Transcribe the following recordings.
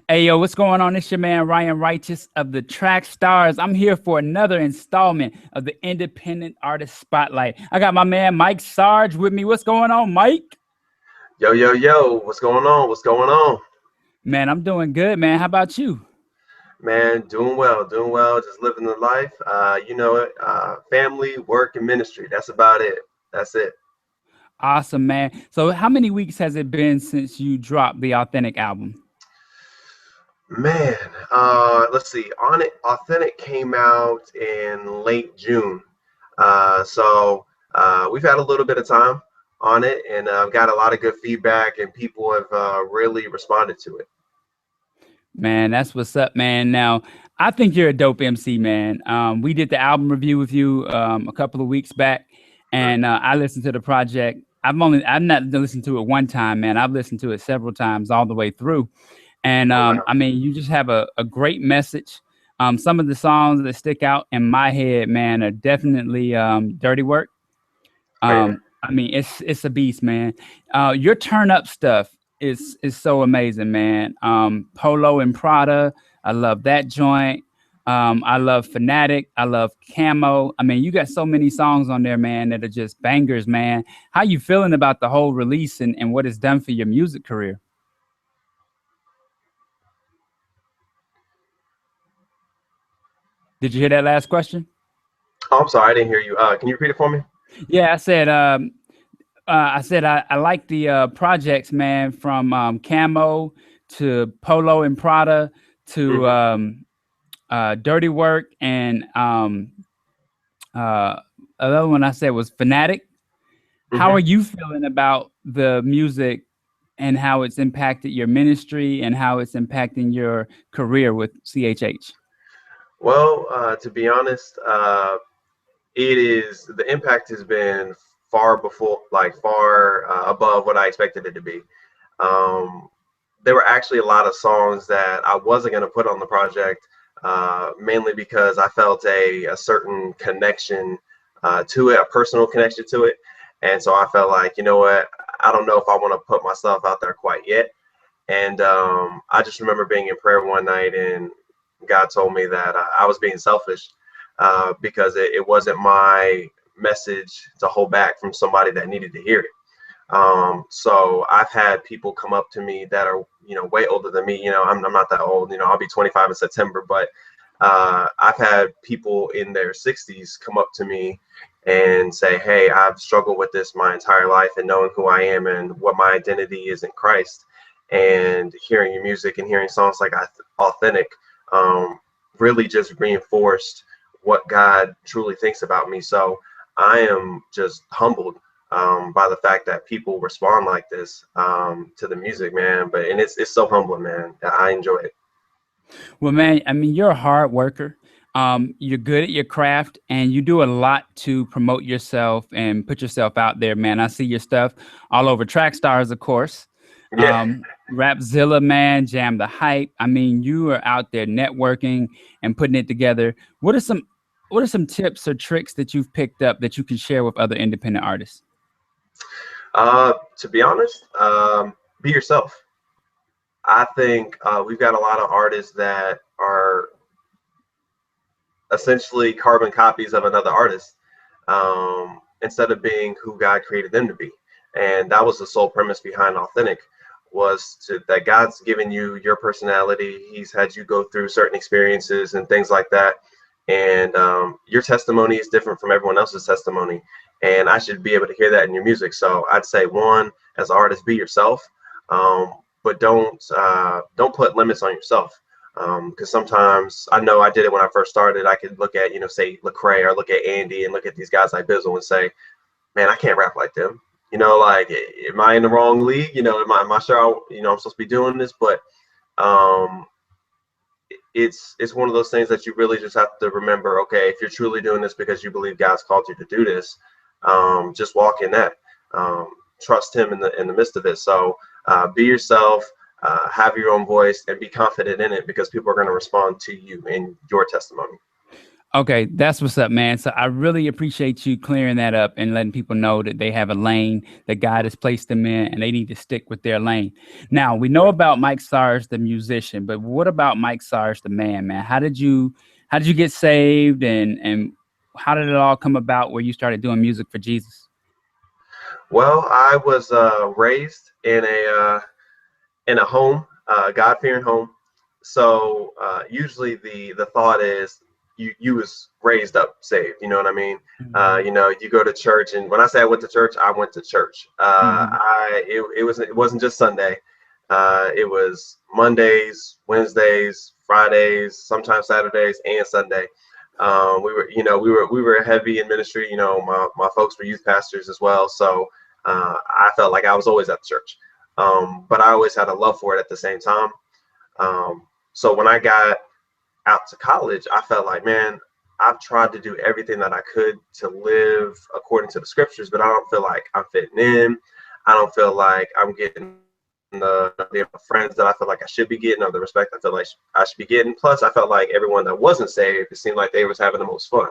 Hey, yo, what's going on? It's your man, Ryan Righteous of the Trackstarz. I'm here for another installment of the Independent Artist Spotlight. I got my man, Mike Sarge, with me. What's going on, Mike? Yo, yo, yo, what's going on? What's going on? Man, I'm doing good, man. How about you? Man, doing well, just living the life. You know it, family, work, and ministry. That's about it. That's it. Awesome, man. So, how many weeks has it been since you dropped the Authentic album? Man, let's see. On it, Authentic came out in late June. We've had a little bit of time on it and got a lot of good feedback, and people have really responded to it. Man, that's what's up, man. Now, I think you're a dope MC, man. We did the album review with you a couple of weeks back, Mm. and I listened to the project. I've not listened to it one time, man. I've listened to it several times all the way through. And Oh, wow. I mean, you just have a great message. Some of the songs that stick out in my head, man, are definitely "Dirty Work." Oh, yeah. I mean, it's a beast, man. Your turn up stuff is so amazing, man. Polo and Prada, I love that joint. I love Fanatic. I love Camo. I mean, you got so many songs on there, man, that are just bangers, man. How you feeling about the whole release and what it's done for your music career? Did you hear that last question? Oh, I'm sorry, I didn't hear you. Can you repeat it for me? Yeah, I like the projects, man, from Camo to Polo and Prada to Hmm. Dirty Work and uh, another one I said was Fanatic. How are Hmm. you feeling about the music and how it's impacted your ministry and how it's impacting your career with CHH? Well, to be honest, it is the impact has been far before, like far above what I expected it to be. Um, there were actually a lot of songs that I wasn't going to put on the project, mainly because I felt a certain connection to it, a personal connection to it. And so I felt like, you know what, I don't know if I want to put myself out there quite yet. And I just remember being in prayer one night, and God told me that I was being selfish because it wasn't my message to hold back from somebody that needed to hear it. So I've had people come up to me that are, way older than me. I'm not that old. I'll be 25 in September, but I've had people in their 60s come up to me and say, "Hey, I've struggled with this my entire life and knowing who I am and what my identity is in Christ." And hearing your music and hearing songs like Authentic um, really just reinforced what God truly thinks about me. So I am just humbled by the fact that people respond like this to the music, man. And it's so humbling, man. I enjoy it. Well, man, I mean, you're a hard worker. You're good at your craft, and you do a lot to promote yourself and put yourself out there, man. I see your stuff all over Trackstarz, of course. Yeah. Rapzilla, man, Jam the Hype. I mean, you are out there networking and putting it together. What are some tips or tricks that you've picked up that you can share with other independent artists? To be honest, be yourself. I think we've got a lot of artists that are essentially carbon copies of another artist instead of being who God created them to be. And that was the sole premise behind Authentic, was that God's given you your personality. He's had you go through certain experiences and things like that. And your testimony is different from everyone else's testimony. And I should be able to hear that in your music. So I'd say, one, as an artist, be yourself, but don't put limits on yourself. Because sometimes I know I did it when I first started. I could look at, say Lecrae or look at Andy and look at these guys like Bizzle and say, man, I can't rap like them. Like, am I in the wrong league? Am I sure I'm supposed to be doing this? But um, it's one of those things that you really just have to remember. Okay, if you're truly doing this because you believe God's called you to do this, just walk in that. Trust Him in the midst of it. So be yourself. Have your own voice and be confident in it because people are going to respond to you and your testimony. Okay, that's what's up, man. So I really appreciate you clearing that up and letting people know that they have a lane that God has placed them in and they need to stick with their lane. Now, we know about Mike Sarge, the musician, but what about Mike Sarge, the man? How did you get saved and how did it all come about where you started doing music for Jesus? Well, I was raised in a home, God-fearing home. So usually the thought is you was raised up saved. You know what I mean? Mhm. You go to church, and when I say I went to church, I went to church. Mhm. It wasn't just Sunday. It was Mondays, Wednesdays, Fridays, sometimes Saturdays, and Sunday. We were heavy in ministry. My folks were youth pastors as well, so I felt like I was always at the church. But I always had a love for it at the same time. So when I got out to college, I felt like, man, I've tried to do everything that I could to live according to the scriptures, but I don't feel like I'm fitting in. I don't feel like I'm getting the friends that I feel like I should be getting, or the respect I feel like I should be getting. Plus, I felt like everyone that wasn't saved, it seemed like they was having the most fun.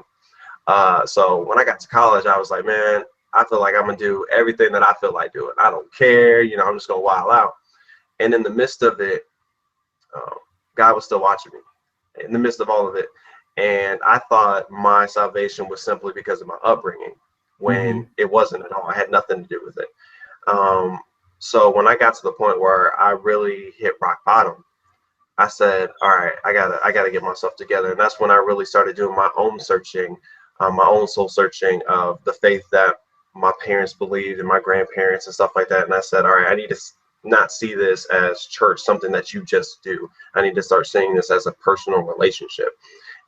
So when I got to college, I was like, man, I feel like I'm gonna do everything that I feel like doing. I don't care, I'm just gonna wild out. And in the midst of it, um, God was still watching me in the midst of all of it. And I thought my salvation was simply because of my upbringing, when Mhm. it wasn't at all. I had nothing to do with it. Um, so when I got to the point where I really hit rock bottom, I said, all right, I gotta get myself together. And that's when I really started doing my own searching, my own soul searching of the faith that my parents believed and my grandparents and stuff like that. And I said, all right, I need to not see this as church, something that you just do. I need to start seeing this as a personal relationship.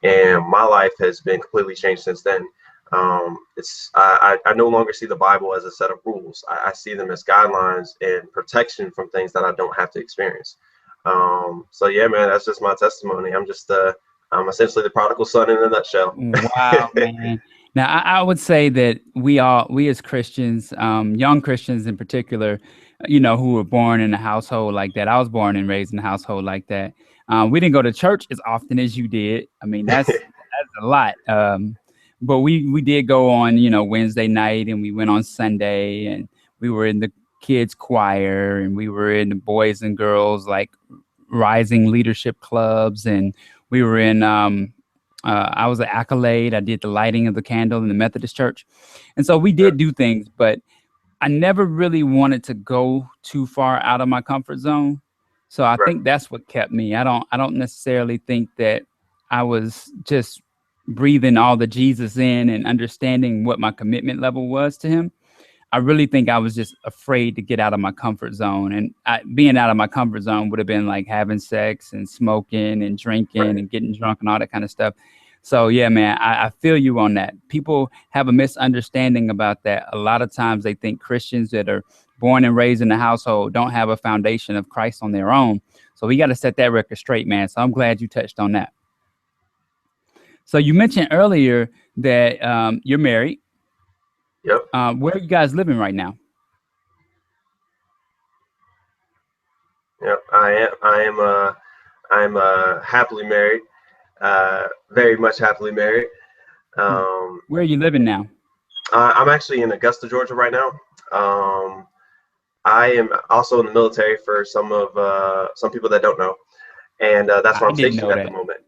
And my life has been completely changed since then. I no longer see the Bible as a set of rules. I see them as guidelines and protection from things that I don't have to experience. So yeah, man, that's just my testimony. I'm essentially the prodigal son in a nutshell. Wow, man. Now, I would say that we as Christians, young Christians in particular, who were born in a household like that. I was born and raised in a household like that. We didn't go to church as often as you did. I mean, that's a lot. But we did go on, Wednesday night, and we went on Sunday, and we were in the kids choir, and we were in the boys and girls like rising leadership clubs, and we were in I was an accolade. I did the lighting of the candle in the Methodist church. And so we Yeah, did do things, but I never really wanted to go too far out of my comfort zone. So I right, think that's what kept me. I don't necessarily think that I was just breathing all the Jesus in and understanding what my commitment level was to him. I really think I was just afraid to get out of my comfort zone. And being out of my comfort zone would have been like having sex and smoking and drinking right. and getting drunk and all that kind of stuff. So, yeah, man, I feel you on that. People have a misunderstanding about that. A lot of times they think Christians that are born and raised in the household don't have a foundation of Christ on their own. So we got to set that record straight, man. So I'm glad you touched on that. So you mentioned earlier that you're married. Yep, Where are you guys living right now? yep. I'm happily married, very much happily married. Um, Where are you living now? I'm actually in Augusta, Georgia right now. Um, I am also in the military for some people that don't know, and that's where I I'm didn't stationed know at the that. moment.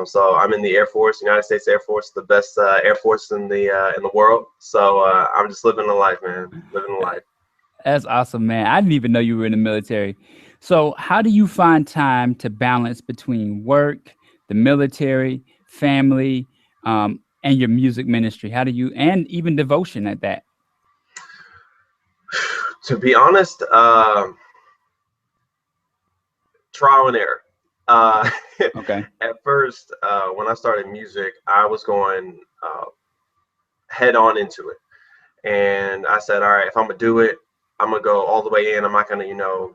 So I'm in the Air Force, United States Air Force, the best Air Force in the world. So I'm just living the life, man, living the life. That's awesome, man. I didn't even know you were in the military. So, how do you find time to balance between work, the military, family, and your music ministry? How do you, and even devotion at that? To be honest, trial and error. Uh, Okay. at first, when I started music, I was going head on into it. And I said, all right, if I'm gonna do it, I'm gonna go all the way in. I'm not gonna,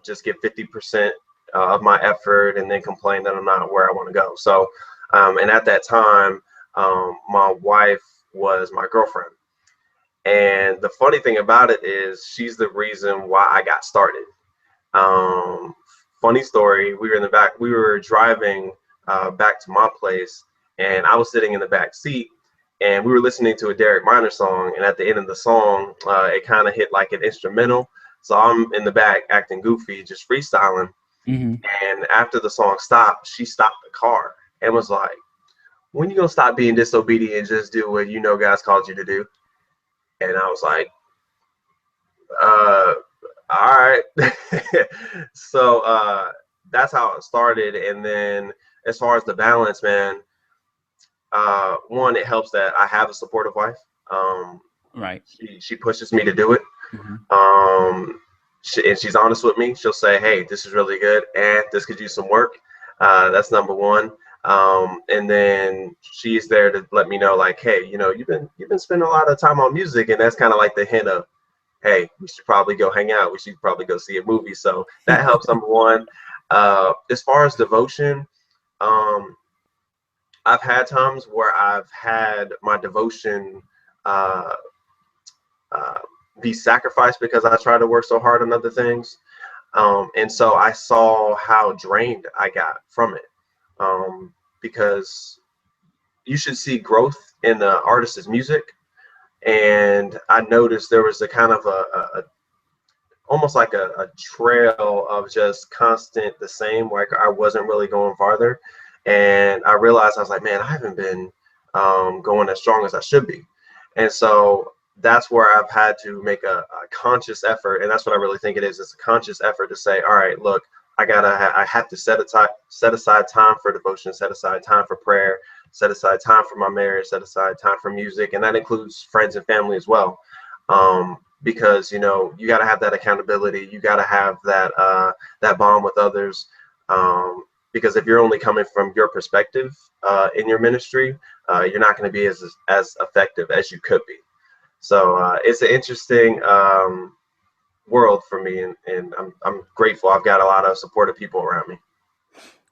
just give 50% of my effort and then complain that I'm not where I want to go. So, and at that time, my wife was my girlfriend. And the funny thing about it is, she's the reason why I got started. Um, Funny story. We were in the back. We were driving back to my place, and I was sitting in the back seat, and we were listening to a Derek Minor song, and at the end of the song, it kind of hit like an instrumental. So I'm in the back acting goofy, just freestyling. Mm-hmm. And after the song stopped, she stopped the car and was like, "When you gonna stop being disobedient and just do what you know God's called you to do?" And I was like, all right. So that's how it started. And then as far as the balance, man, one, it helps that I have a supportive wife. Um, Right. she pushes me to do it. Mm-hmm. And she's honest with me. She'll say, "Hey, this is really good, and this could use some work." That's number one. And then she's there to let me know, like, "Hey, you've been spending a lot of time on music," and that's kind of like the hint of, "Hey, we should probably go hang out. We should probably go see a movie." So that helps, number one. As far as devotion, um, I've had times where I've had my devotion uh, uh, be sacrificed because I try to work so hard on other things. And so I saw how drained I got from it, because you should see growth in the artist's music. And I noticed there was a kind of a almost like a trail of just constant the same, like I wasn't really going farther. And I realized, I was like, man, I haven't been going as strong as I should be. And so that's where I've had to make a conscious effort. And that's what I really think it is. It's a conscious effort to say, all right, look, I have to set aside time for devotion, set aside time for prayer, set aside time for my marriage, set aside time for music. And that includes friends and family as well. Because you got to have that accountability, you got to have that bond with others, because if you're only coming from your perspective in your ministry, you're not going to be as effective as you could be. So it's an interesting world for me, and I'm grateful. I've got a lot of supportive people around me.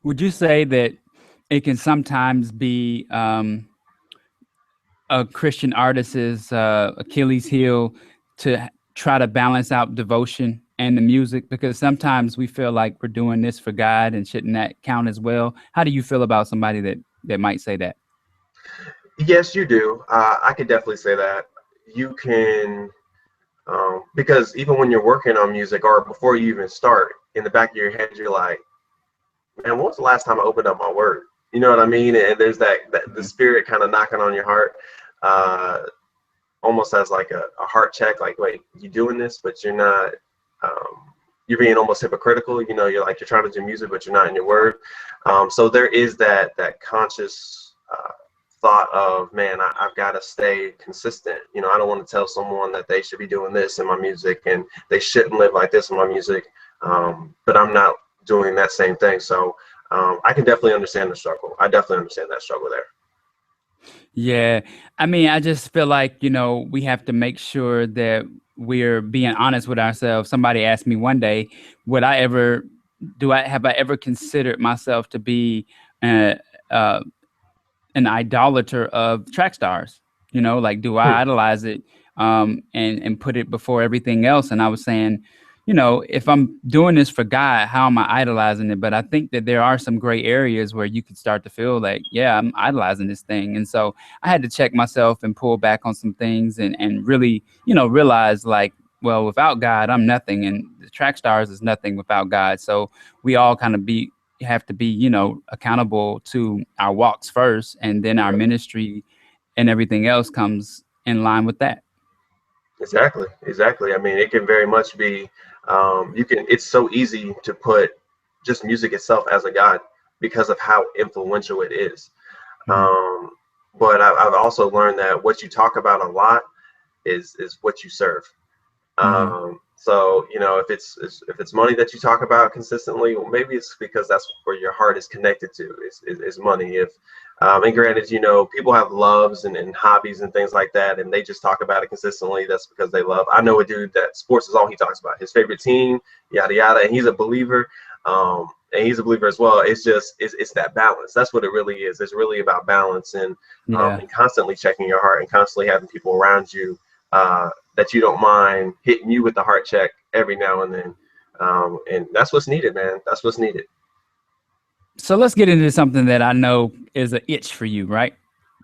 Would you say that it can sometimes be a Christian artist's Achilles heel to try to balance out devotion and the music? Because sometimes we feel like we're doing this for God, and shouldn't that count as well? How do you feel about somebody that might say that? Yes, you do. I could definitely say that. You can, because even when you're working on music or before you even start, in the back of your head, you're like, man, when was the last time I opened up my word? You know what I mean? And there's that the spirit kind of knocking on your heart, uh, almost as like a heart check, like, wait, you doing this, but you're not, you're being almost hypocritical. You're trying to do music, but you're not in your word. So there is that conscious thought of, man, I've got to stay consistent. I don't want to tell someone that they should be doing this in my music and they shouldn't live like this in my music, but I'm not doing that same thing. So I can definitely understand the struggle. I definitely understand that struggle there. Yeah. I mean, I just feel like, we have to make sure that we're being honest with ourselves. Somebody asked me one day, have I ever considered myself to be uh, uh, an idolater of Trackstarz? Like, do I Hmm. idolize it and put it before everything else? And I was saying, if I'm doing this for God, how am I idolizing it? But I think that there are some gray areas where you could start to feel like, yeah, I'm idolizing this thing. And so I had to check myself and pull back on some things and really, realize, like, well, without God, I'm nothing. And the Trackstarz is nothing without God. So we all kind of have to be, accountable to our walks first, and then our Yeah, ministry and everything else comes in line with that. exactly. I mean, it can very much be, it's so easy to put just music itself as a god because of how influential it is. Mhm. Um, but I've also learned that what you talk about a lot is what you serve. Mhm. So if it's money that you talk about consistently, well, maybe it's because that's where your heart is connected to is money. If and granted, people have loves and hobbies and things like that, and they just talk about it consistently. That's because they love. I know a dude that sports is all he talks about. His favorite team, yada yada, and he's a believer. And he's a believer as well. It's that balance. That's what it really is. It's really about balance Yeah. and constantly checking your heart and constantly having people around you that you don't mind hitting you with the heart check every now and then. And that's what's needed, man. That's what's needed. So let's get into something that I know is an itch for you, right?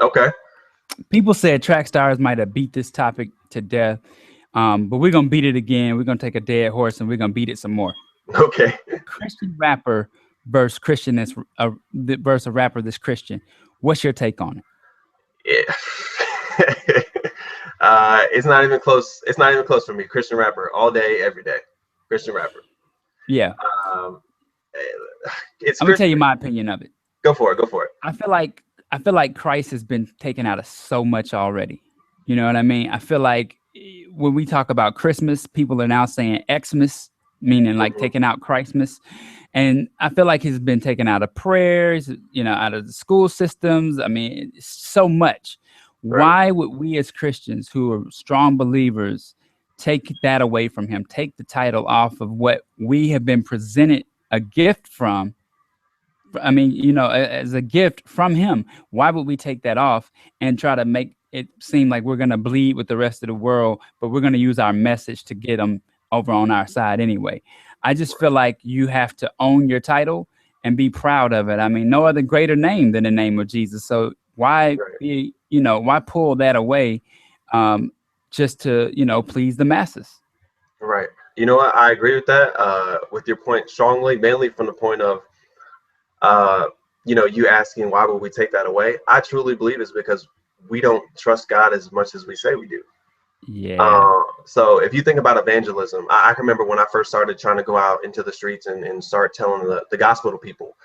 Okay. People said Trackstarz might have beat this topic to death, but we're gonna beat it again. We're gonna take a dead horse and we're gonna beat it some more. Okay. Christian rapper versus Christian that's versus a rapper that's Christian. What's your take on it? Yeah. It's not even close. It's not even close for me. Christian rapper all day, every day. Christian rapper. Yeah, Um, it's I'm gonna tell Christian. you my opinion of it. Go for it. Go for it. I feel like Christ has been taken out of so much already. You know what I mean? I feel like when we talk about Christmas, people are now saying Xmas, meaning like Hmm. taking out Christmas. And I feel like he's been taken out of prayers, out of the school systems. I mean, it's so much. Right. Why would we as Christians who are strong believers take that away from him, take the title off of what we have been presented a gift from? I mean, as a gift from him. Why would we take that off and try to make it seem like we're going to bleed with the rest of the world, but we're going to use our message to get them over on our side anyway? I just feel like you have to own your title and be proud of it. I mean, no other greater name than the name of Jesus. So Right. why pull that away just to, please the masses? Right. You know what? I agree with that. With your point strongly, mainly from the point of, uh, you asking why would we take that away? I truly believe it's because we don't trust God as much as we say we do. Yeah. So if you think about evangelism, I can remember when I first started trying to go out into the streets and start telling the gospel to people.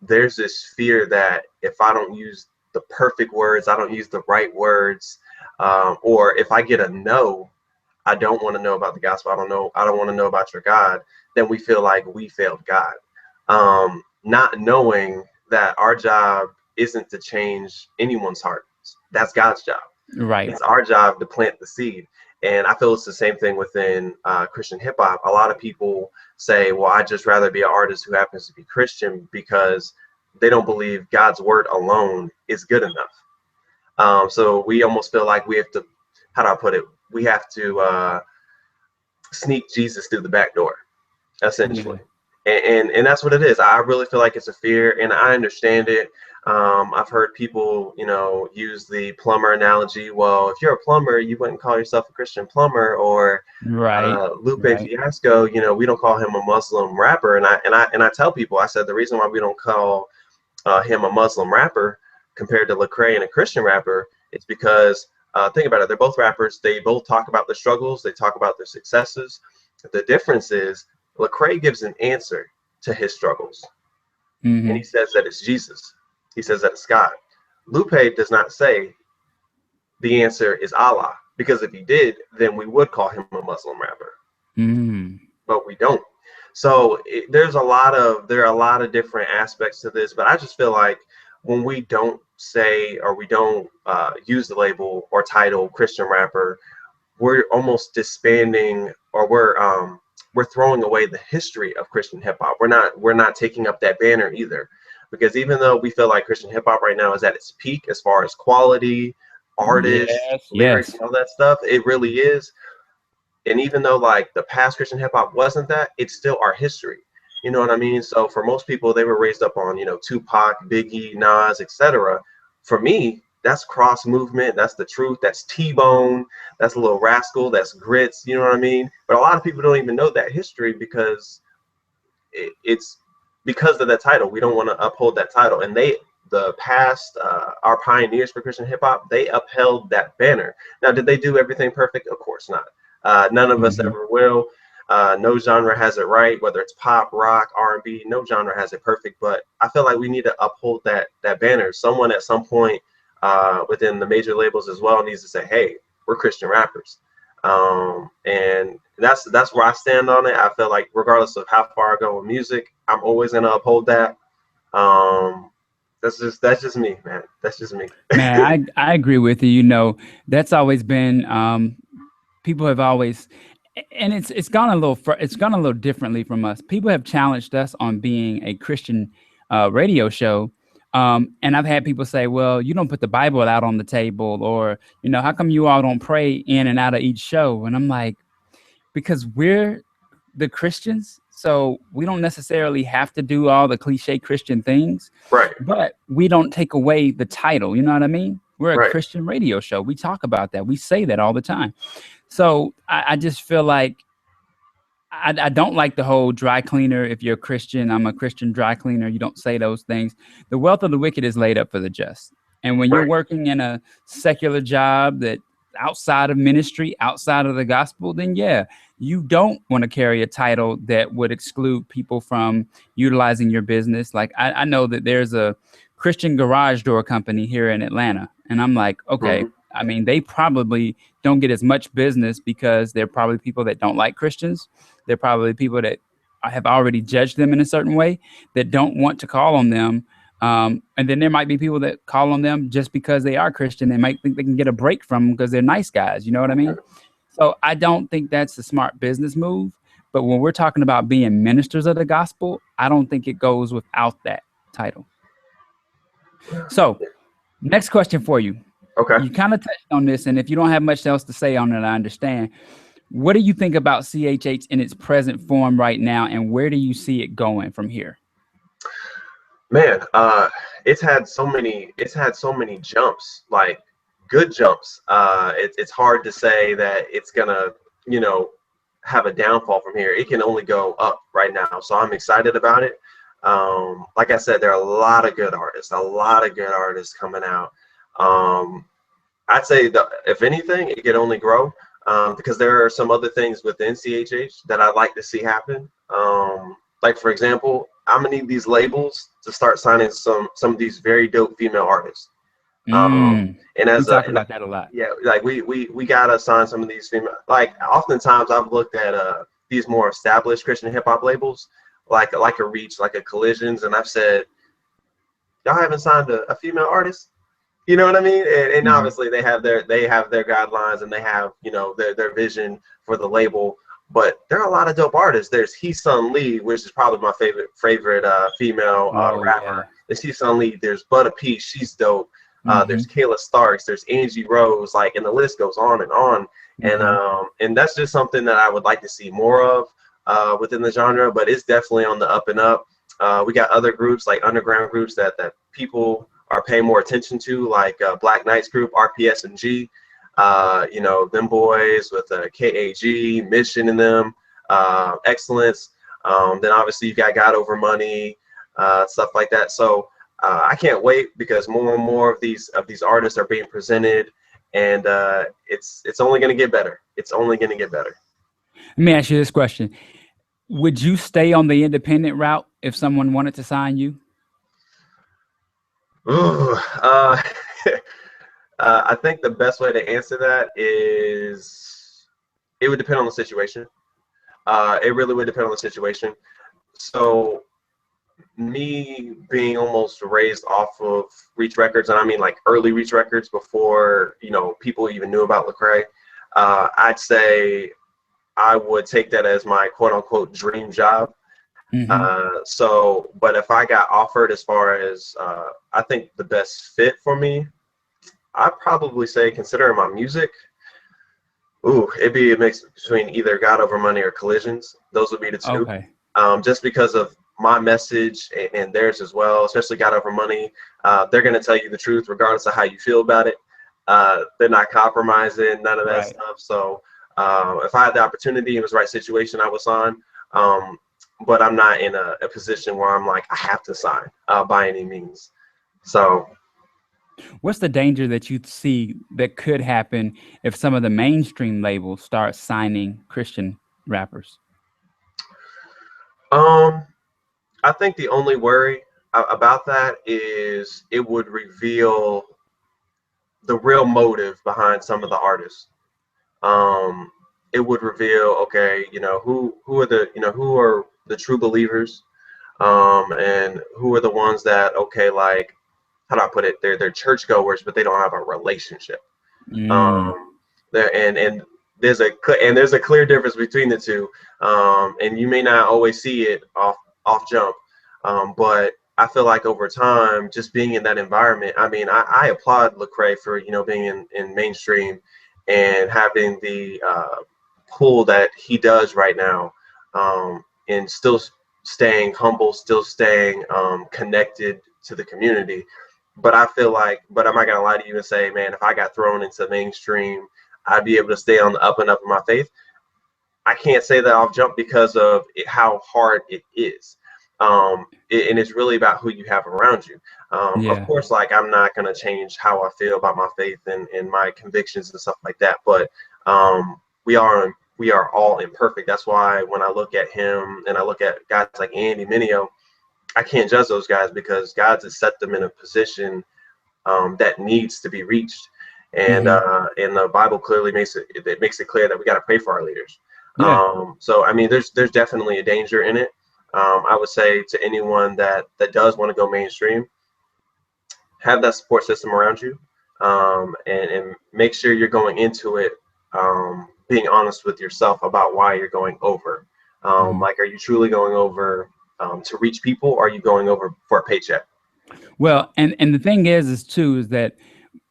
There's this fear that if I don't use the perfect words, I don't use the right words, or if I get a no, I don't want to know about the gospel. I don't know. I don't want to know about your God. Then we feel like we failed God, not knowing that our job isn't to change anyone's heart. That's God's job. Right. It's our job to plant the seed. And I feel it's the same thing within Christian hip hop. A lot of people say, well, I'd just rather be an artist who happens to be Christian because they don't believe God's word alone is good enough. So we almost feel like we have to, how do I put it? We have to sneak Jesus through the back door, Yeah. essentially. And that's what it is. I really feel like it's a fear, and I understand it. I've heard people, use the plumber analogy. Well, if you're a plumber, you wouldn't call yourself a Christian plumber, or Right. Lupe Right. Fiasco. We don't call him a Muslim rapper. And I tell people, I said the reason why we don't call him a Muslim rapper compared to Lecrae and a Christian rapper is because think about it. They're both rappers. They both talk about their struggles. They talk about their successes. The difference is Lecrae gives an answer to his struggles, and he Hmm. says that it's Jesus. He says that it's God. Lupe does not say the answer is Allah, because if he did, then we would call him a Muslim rapper, Mm. but we don't. So there are a lot of different aspects to this, but I just feel like when we don't say, or we don't use the label or title Christian rapper, we're almost disbanding, or we're throwing away the history of Christian hip hop. We're not taking up that banner either, because even though we feel like Christian hip hop right now is at its peak as far as quality, artists, Yes. lyrics, Yes. and all that stuff, it really is. And even though like the past Christian hip hop wasn't that, it's still our history. You know what I mean? So for most people, they were raised up on Tupac, Biggie, Nas, etc. For me, that's cross movement. That's the truth. That's T-Bone. That's a Little Rascal. That's Grits. You know what I mean? But a lot of people don't even know that history because it's because of that title. We don't want to uphold that title. And the past, our pioneers for Christian hip hop, they upheld that banner. Now, did they do everything perfect? Of course not. None of us Hmm. ever will. No genre has it right, whether it's pop, rock, R&B. No genre has it perfect. But I feel like we need to uphold that banner. Someone at some point within the major labels as well needs to say, "Hey, we're Christian rappers," and that's where I stand on it. I feel like regardless of how far I go with music, I'm always gonna uphold that. Um, that's just me, man. That's just me. Man, I agree with you. That's always been people have always, and it's gone a little it's gone a little differently from us. People have challenged us on being a Christian radio show. And I've had people say, well, you don't put the Bible out on the table, or, how come you all don't pray in and out of each show? And I'm like, because we're the Christians. So we don't necessarily have to do all the cliche Christian things, Right. but we don't take away the title. You know what I mean? We're a Right. Christian radio show. We talk about that. We say that all the time. So I just feel like I don't like the whole dry cleaner. If you're a Christian, I'm a Christian dry cleaner. You don't say those things. The wealth of the wicked is laid up for the just. And when you're Right. working in a secular job that outside of ministry, outside of the gospel, then yeah, you don't want to carry a title that would exclude people from utilizing your business. Like I know that there's a Christian garage door company here in Atlanta. And I'm like, okay, Mhm. I mean, they probably don't get as much business because they're probably people that don't like Christians. They're probably people that have already judged them in a certain way that don't want to call on them. And then there might be people that call on them just because they are Christian. They might think they can get a break from them because they're nice guys. You know what I mean? So I don't think that's a smart business move. But when we're talking about being ministers of the gospel, I don't think it goes without that title. So next question for you. Okay. You kind of touched on this, and if you don't have much else to say on it, I understand. What do you think about CHH in its present form right now, and where do you see it going from here? Man, it's had so many jumps, like good jumps. It's hard to say that it's gonna, you know, have a downfall from here. It can only go up right now. So I'm excited about it. Like I said, there are a lot of good artists coming out. I'd say that if anything, it could only grow, because there are some other things within CHH that I'd like to see happen. Like for example, I'm gonna need these labels to start signing some of these very dope female artists. And We as talk about that a lot. yeah, like we gotta sign some of these female. Like oftentimes I've looked at these more established Christian hip hop labels, like a Reach, like a Collisions, and I've said, y'all haven't signed a female artist. You know what I mean? And obviously they have their guidelines, and they have, you know, their vision for the label. But there are a lot of dope artists. There's Heesun Lee, which is probably my favorite female rapper. Yeah. There's Heesun Lee. There's Butta Peace. She's dope. There's Kayla Starks. There's Angie Rose. Like, and the list goes on and on. And that's just something that I would like to see more of within the genre. But it's definitely on the up and up. We got other groups, like underground groups that people are paying more attention to, like Black Knights Group, RPS and G. You know, them boys with KAG, Mission in them, Excellence. Then obviously you got God Over Money, stuff like that. So I can't wait, because more and more of these artists are being presented, and it's only going to get better. It's only going to get better. Let me ask you this question. Would you stay on the independent route if someone wanted to sign you? Ooh, I think the best way to answer that is it would depend on the situation. It really would depend on the situation. So me being almost raised off of Reach Records, and I mean like early Reach Records before, you know, people even knew about Lecrae, I'd say I would take that as my quote unquote dream job. So, but if I got offered, as far as I think the best fit for me, I'd probably say, considering my music, it'd be a mix between either God Over Money or Collisions. Those would be the two. Okay. Just because of my message and theirs as well, especially God Over Money. They're going to tell you the truth regardless of how you feel about it. They're not compromising, none of that stuff. So if I had the opportunity, it was the right situation, I would sign. But I'm not in a position where I'm like, I have to sign by any means. So what's the danger that you see that could happen if some of the mainstream labels start signing Christian rappers? I think the only worry about that is it would reveal the real motive behind some of the artists. It would reveal, okay, you know, who are the true believers, and who are the ones that, okay, like, how do I put it? They're churchgoers, but they don't have a relationship. There and there's a clear difference between the two. And you may not always see it off jump, but I feel like over time, just being in that environment, I mean, I applaud Lecrae for, you know, being in mainstream and having the pull that he does right now. in still staying humble, still staying connected to the community. But I feel like, but I'm not gonna lie to you and say, man, if I got thrown into mainstream, I'd be able to stay on the up and up of my faith. I can't say that I'll jump because of how hard it is. And it's really about who you have around you. Of Yeah. course, like I'm not going to change how I feel about my faith and my convictions and stuff like that. But we are all imperfect. That's why when I look at him and I look at guys like Andy Mineo, I can't judge those guys because God has set them in a position that needs to be reached. And the Bible clearly makes it clear that we got to pray for our leaders. Yeah. So I mean, there's definitely a danger in it. I would say to anyone that does want to go mainstream, have that support system around you, and make sure you're going into it being honest with yourself about why you're going over. Like, are you truly going over to reach people, or are you going over for a paycheck? Well, and the thing is that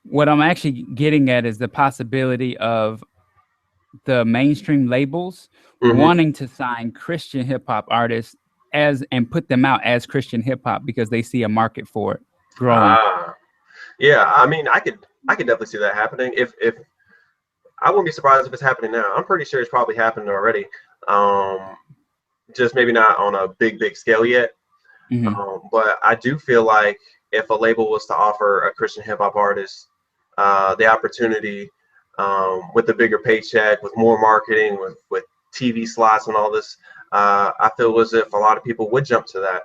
what I'm actually getting at is the possibility of the mainstream labels wanting to sign Christian hip hop artists and put them out as Christian hip hop because they see a market for it growing. Yeah, I mean, I could definitely see that happening. If I wouldn't be surprised if it's happening now. I'm pretty sure it's probably happened already. Just maybe not on a big scale yet. But I do feel like if a label was to offer a Christian hip hop artist the opportunity with a bigger paycheck, with more marketing, with TV slots and all this, I feel as if a lot of people would jump to that.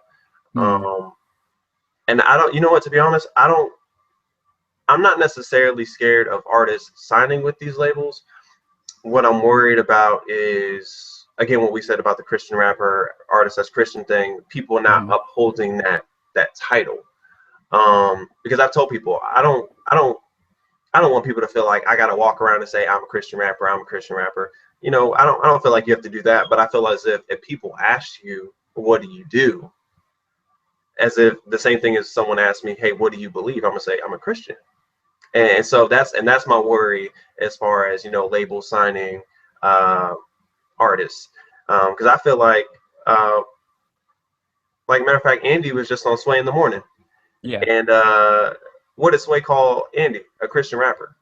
And I don't, you know what, to be honest, I'm not necessarily scared of artists signing with these labels. What I'm worried about is, again, what we said about the Christian rapper artist as Christian thing, people not upholding that title. Because I've told people I don't want people to feel like I gotta walk around and say I'm a Christian rapper, I'm a Christian rapper. You know, I don't feel like you have to do that, but I feel as if people ask you, what do you do? As if the same thing as someone asked me, hey, what do you believe? I'm gonna say I'm a Christian. And so that's my worry as far as, you know, label signing artists. Because I feel like matter of fact, Andy was just on Sway in the Morning. Yeah. And what did Sway call Andy? A Christian rapper.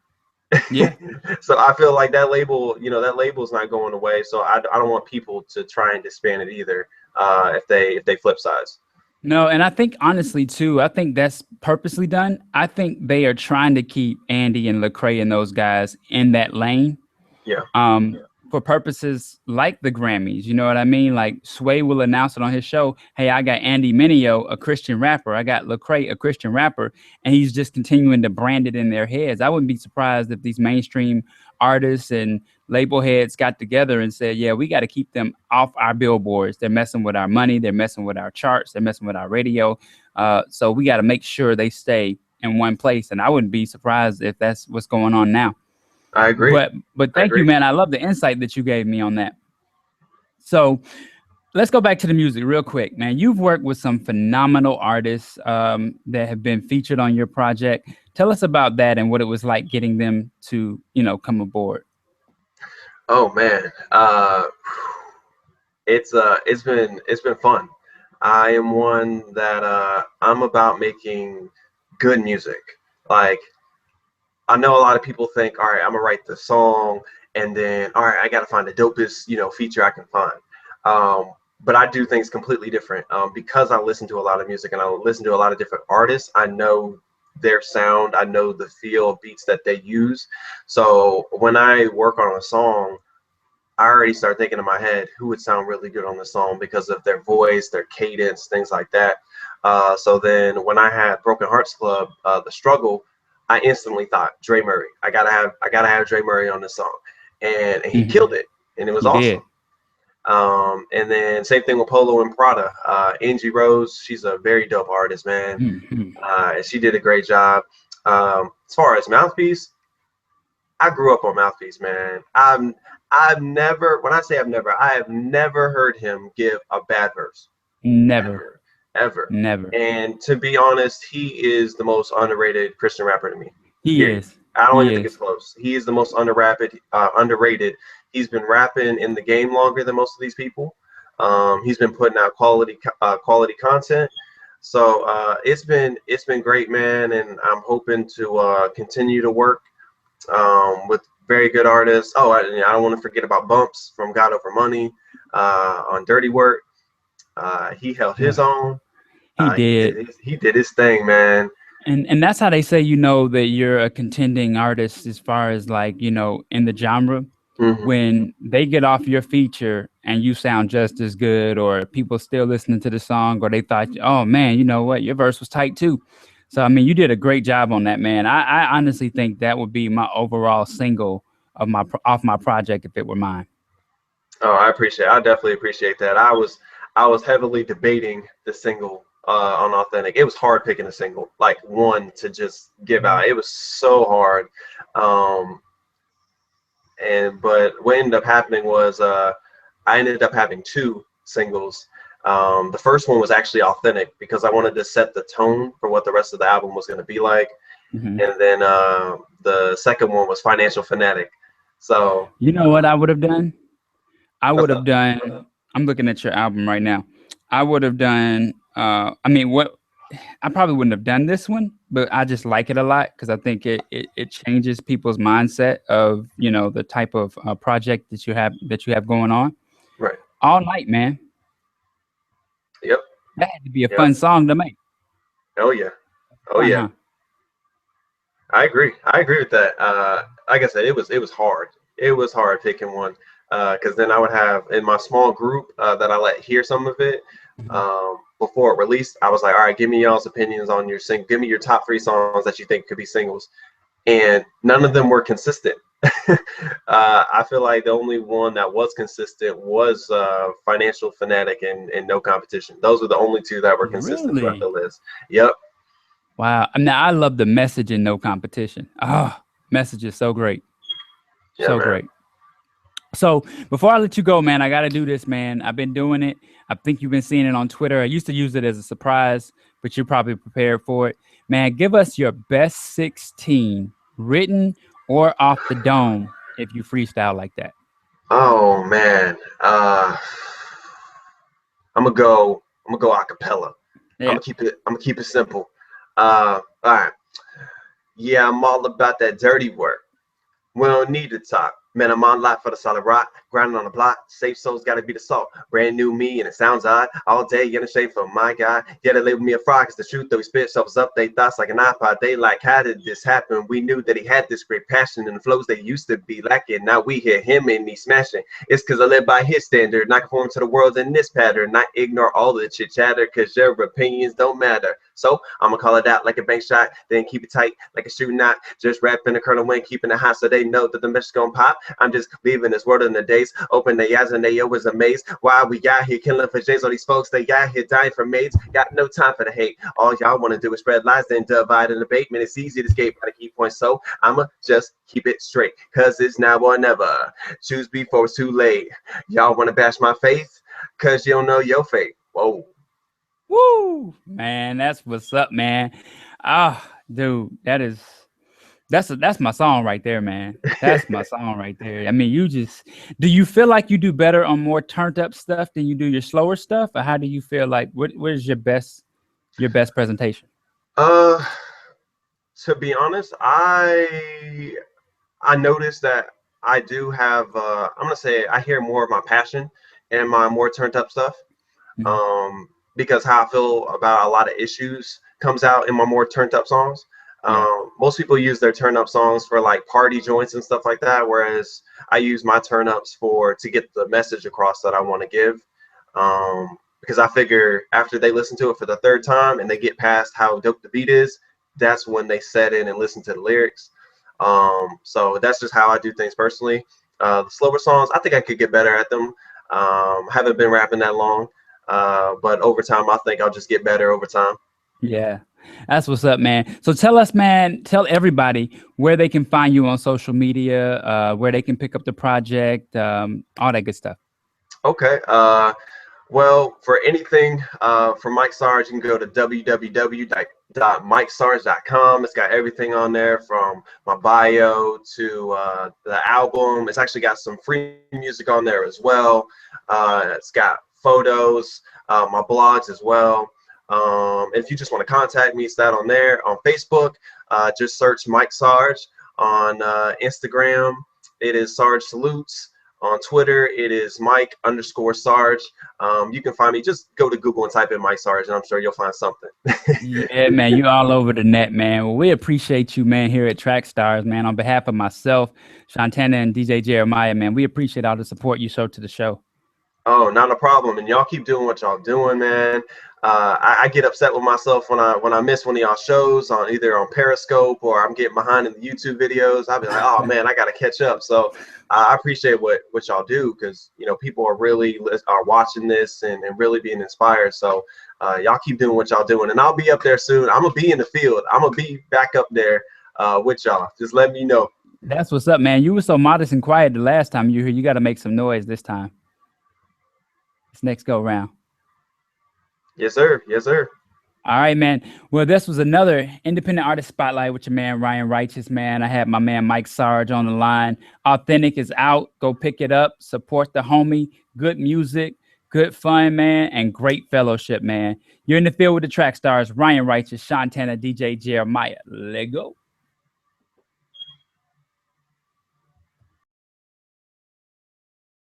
Yeah. So I feel like that label, you know, that label is not going away. So I don't want people to try and disband it either if they flip sides. No, and I think honestly too, I think that's purposely done. I think they are trying to keep Andy and Lecrae and those guys in that lane. Yeah. For purposes like the Grammys, you know what I mean? Like Sway will announce it on his show. Hey, I got Andy Mineo, a Christian rapper. I got Lecrae, a Christian rapper, and he's just continuing to brand it in their heads. I wouldn't be surprised if these mainstream artists and label heads got together and said, yeah, we got to keep them off our billboards. They're messing with our money. They're messing with our charts. They're messing with our radio. So we got to make sure they stay in one place. And I wouldn't be surprised if that's what's going on now. I agree. But thank you, man. I love the insight that you gave me on that. So let's go back to the music real quick, man. You've worked with some phenomenal artists that have been featured on your project. Tell us about that and what it was like getting them to, you know, come aboard. Oh man, it's been fun. I am one that I'm about making good music. Like, I know a lot of people think, all right, I'm gonna write the song, and then, all right, I gotta find the dopest, you know, feature I can find. But I do things completely different because I listen to a lot of music and I listen to a lot of different artists. I know their sound, I know the feel of beats that they use. So when I work on a song, I already start thinking in my head who would sound really good on the song because of their voice, their cadence, things like that. So then when I had Broken Hearts Club, The Struggle, I instantly thought Dre Murray. I gotta have Dre Murray on this song, and he killed it, and it was awesome. And then same thing with Polo and Prada. Angie Rose, she's a very dope artist, man. And she did a great job. As far as Mouthpiece, I grew up on Mouthpiece, man. I've never, when I say I have never heard him give a bad verse. Never. Ever. Never. And to be honest, he is the most underrated Christian rapper to me. He is. I don't even think it's close. He is the most underrated. He's been rapping in the game longer than most of these people. He's been putting out quality content. So it's been great, man, and I'm hoping to continue to work with very good artists. Oh, I don't want to forget about Bumps from God Over Money on Dirty Work. He held his own. He did. He did his thing, man. And that's how they say, you know, that you're a contending artist as far as like, you know, in the genre. Hmm. When they get off your feature and you sound just as good, or people still listening to the song, or they thought, oh man, you know what, your verse was tight too. So I mean, you did a great job on that, man. I honestly think that would be my overall single of my off my project if it were mine. Oh, I appreciate it. I definitely appreciate that. I was heavily debating the single on Authentic. It was hard picking a single, like one to just give out. It was so hard. Um, and but what ended up happening was I ended up having two singles. The first one was actually Authentic because I wanted to set the tone for what the rest of the album was going to be like. Hmm. And then the second one was Financial Fanatic. So You know what I would have done? I what's would have up? done. I'm looking at your album right now. I would have done. I mean, what I probably wouldn't have done this one, but I just like it a lot because I think it changes people's mindset of, you know, the type of project that you have going on. Right. All Night, man. Yep. That had to be a Yep. fun song to make. Oh yeah. Oh Fun, yeah. huh? I agree. I agree with that. Like I said, it was hard. It was hard picking one because then I would have in my small group that I let hear some of it Mhm. before it released. I was like, all right, give me y'all's opinions on your sing. Give me your top three songs that you think could be singles, and none of them were consistent. I feel like the only one that was consistent was Financial Fanatic and No Competition. Those were the only two that were consistent throughout the Really? list. Yep. Wow. I mean, I love the message in No Competition. Oh, message is so great. Yeah, So man. great. So before I let you go, man, I got to do this, man. I've been doing it. I think you've been seeing it on Twitter. I used to use it as a surprise, but you're probably prepared for it. Man, give us your best 16 written or off the dome if you freestyle like that. Oh man. I'm gonna go a cappella. Yeah. I'm gonna keep it simple. All right. Yeah, I'm all about that dirty work. We don't need to talk. Man, I'm on life for the solid rock. Grinding on the block. Safe souls gotta be the salt. Brand new me, and it sounds odd. All day in the shade for my guy. Yeah, they label me a fraud, cause the truth that we spit shovels up they thoughts like an iPod. They like, how did this happen? We knew that he had this great passion, and the flows they used to be lacking. Now we hear him and he smashing. It's cause I live by his standard, not conform to the world in this pattern. Not ignore all the chit chatter, cause your opinions don't matter. So I'ma call it out like a bank shot, then keep it tight like a shooting knot. Just rapping the Colonel Wayne, keeping it hot so they know that the message gonna pop. I'm just leaving this world in the days. Open their eyes and they always amazed. Why we out here killing for J's? All these folks, they out here dying for maids. Got no time for the hate. All y'all wanna do is spread lies, then divide and debate. Man, it's easy to escape by the key points. So I'ma just keep it straight. Cause it's now or never. Choose before it's too late. Y'all wanna bash my faith? Cause you don't know your fate. Whoa. Woo! Man, that's what's up, man. Ah, dude, that's my song right there, man. That's my song right there. I mean, do you feel like you do better on more turned up stuff than you do your slower stuff? Or how do you feel like what is your best presentation? uh to be honest, I noticed that I do have I'm gonna say I hear more of my passion and my more turned up stuff. Mhm. Um because how I feel about a lot of issues comes out in my more turned up songs. Yeah. Most people use their turn up songs for like party joints and stuff like that, whereas I use my turn ups for to get the message across that I want to give. Because I figure after they listen to it for the third time and they get past how dope the beat is, that's when they set in and listen to the lyrics. So that's just how I do things personally. The slower songs, I think I could get better at them. Haven't been rapping that long, but over time, I think I'll just get better over time. Yeah. That's what's up, man. So tell us, man, tell everybody where they can find you on social media, where they can pick up the project, all that good stuff. Okay. Well, for anything for Mike Sarge, you can go to www.mikesarge.com. It's got everything on there from my bio to the album. It's actually got some free music on there as well. It's got photos, my blogs as well. If you just want to contact me, it's that on there. On Facebook, just search Mike Sarge. On Instagram, it is Sarge Salutes. On Twitter, it is Mike_Sarge. You can find me. Just go to Google and type in Mike Sarge, and I'm sure you'll find something. Yeah, man, you all over the net, man. Well, we appreciate you, man, here at Trackstarz, man. On behalf of myself, Shantana, and DJ Jeremiah, man, we appreciate all the support you show to the show. Oh, not a problem. And y'all keep doing what y'all doing, man. I get upset with myself when I miss one of y'all shows on either on Periscope or I'm getting behind in the YouTube videos. I'll be like, oh man, I gotta catch up. So I appreciate what y'all do, because people are really watching this and really being inspired. So y'all keep doing what y'all doing, and I'll be up there soon. I'm gonna be in the field. I'm gonna be back up there with y'all. Just let me know. That's what's up, man. You were so modest and quiet the last time you were here. You got to make some noise this time. This next go round. Yes, sir. Yes, sir. All right, man. Well, this was another independent artist spotlight with your man, Ryan Righteous, man. I had my man, Mike Sarge, on the line. Authentic is out. Go pick it up. Support the homie. Good music, good fun, man, and great fellowship, man. You're in the field with the Trackstarz, Ryan Righteous, Shantana, DJ Jeremiah. Let go.